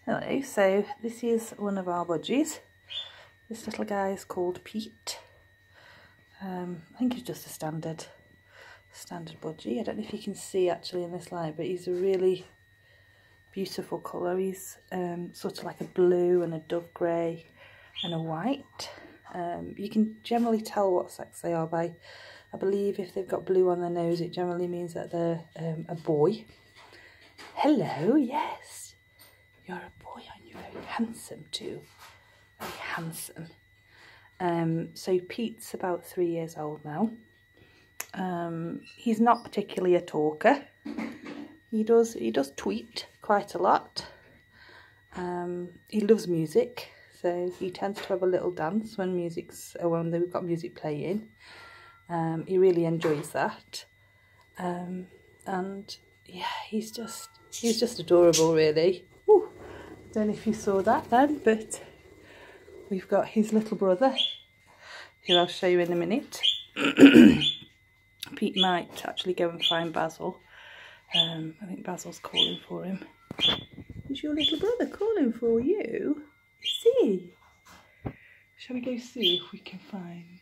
Hello, so this is one of our budgies. This little guy is called Pete. I think he's just a standard budgie. I don't know if you can see actually in this light, but he's a really beautiful colour. He's sort of like a blue and a dove grey and a white. You can generally tell what sex they are by, I believe if they've got blue on their nose, it generally means that they're a boy. Hello, yes. You're a boy, aren't you? Very handsome too. Very handsome. So Pete's about 3 years old now. He's not particularly a talker. He does tweet quite a lot. He loves music, so he tends to have a little dance when we've got music playing. He really enjoys that. And yeah, he's just adorable, really. Ooh, don't know if you saw that then, but we've got his little brother, who I'll show you in a minute. Pete might actually go and find Basil. I think Basil's calling for him. Is your little brother calling for you? Is he? Shall we go see if we can find